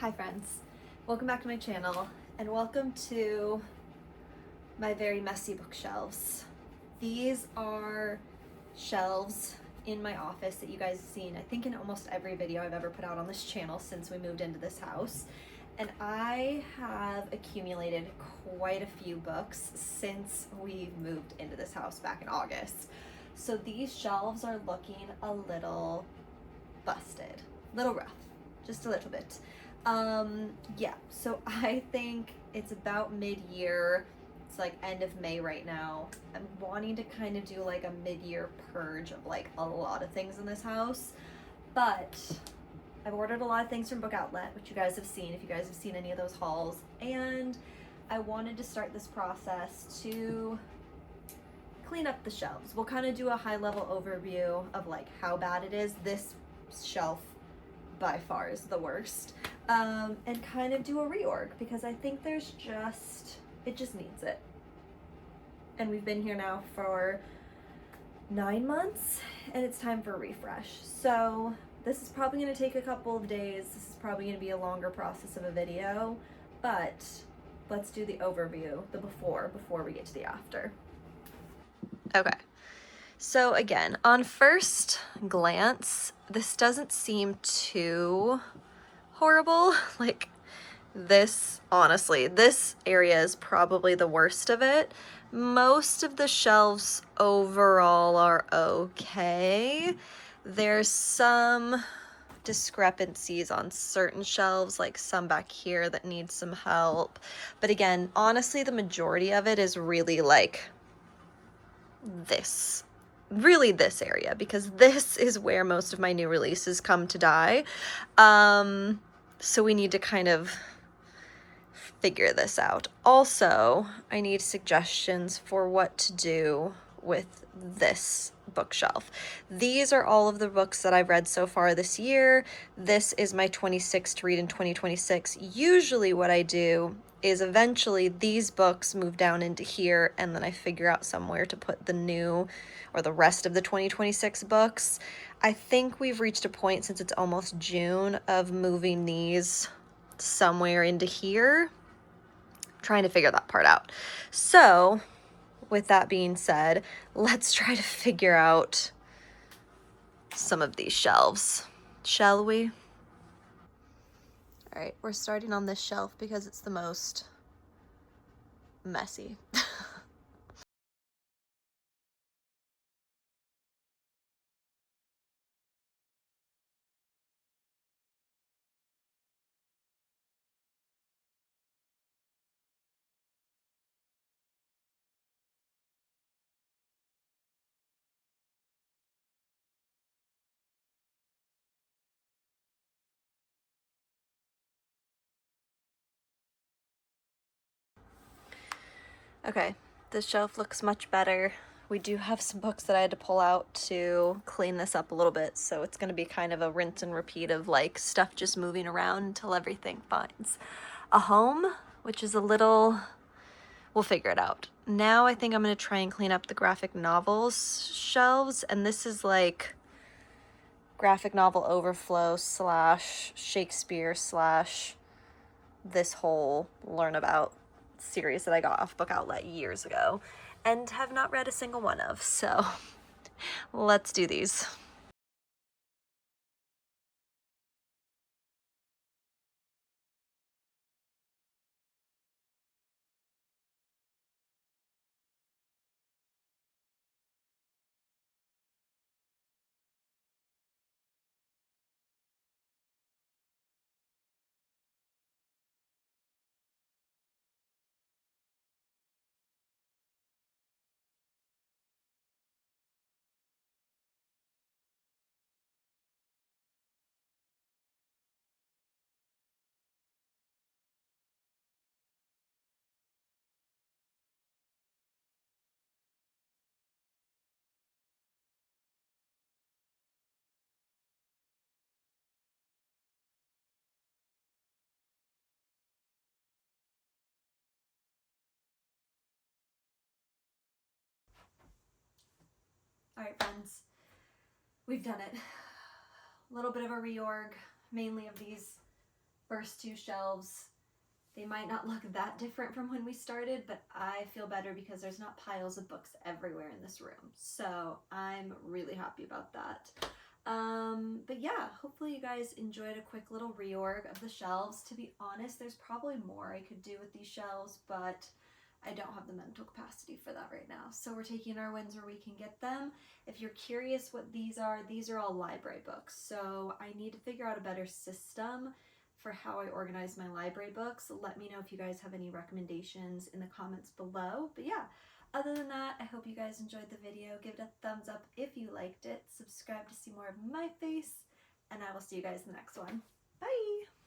Hi friends, welcome back to my channel and welcome to my very messy bookshelves. These are shelves in my office that you guys have seen, I think in almost every video I've ever put out on this channel since we moved into this house. And I have accumulated quite a few books since we moved into this house back in August. So these shelves are looking a little busted, little rough, just a little bit. Yeah, so I think it's about mid-year. It's like end of May right now. I'm wanting to kind of do like a mid-year purge of like a lot of things in this house, but I've ordered a lot of things from Book Outlet, which you guys have seen if you guys have seen any of those hauls, and I wanted to start this process to clean up the shelves. We'll kind of do a high-level overview of like how bad it is. This shelf by far is the worst, and kind of do a reorg because I think it just needs it. And we've been here now for 9 months and it's time for a refresh. So this is probably going to take a couple of days. This is probably going to be a longer process of a video, but let's do the overview, the before we get to the after. Okay. So again, on first glance, this doesn't seem too horrible. Like this, honestly, this area is probably the worst of it. Most of the shelves overall are okay. There's some discrepancies on certain shelves, like some back here that need some help. But again, honestly, the majority of it is really like this area, because this is where most of my new releases come to die. So we need to kind of figure this out. Also, I need suggestions for what to do with this bookshelf. These are all of the books that I've read so far this year. This is my 26 to read in 2026. Usually what I do is eventually these books move down into here and then I figure out somewhere to put the new or the rest of the 2026 books. I think we've reached a point, since it's almost June, of moving these somewhere into here. Trying to figure that part out. So with that being said, let's try to figure out some of these shelves, shall we? All right, we're starting on this shelf because it's the most messy. Okay, this shelf looks much better. We do have some books that I had to pull out to clean this up a little bit, so it's going to be kind of a rinse and repeat of like stuff just moving around until everything finds a home, which is a little, we'll figure it out. Now I think I'm going to try and clean up the graphic novels shelves, and this is like graphic novel overflow / Shakespeare / this whole learn about series that I got off Book Outlet years ago and have not read a single one of. So let's do these. All right, friends, we've done it. A little bit of a reorg, mainly of these first two shelves, they might not look that different from when we started, but I feel better because there's not piles of books everywhere in this room. So I'm really happy about that. But yeah, hopefully you guys enjoyed a quick little reorg of the shelves. To be honest, there's probably more I could do with these shelves, but I don't have the mental capacity for that right now. So we're taking our wins where we can get them. If you're curious what these are all library books. So I need to figure out a better system for how I organize my library books. Let me know if you guys have any recommendations in the comments below. But yeah, other than that, I hope you guys enjoyed the video. Give it a thumbs up if you liked it. Subscribe to see more of my face, and I will see you guys in the next one. Bye!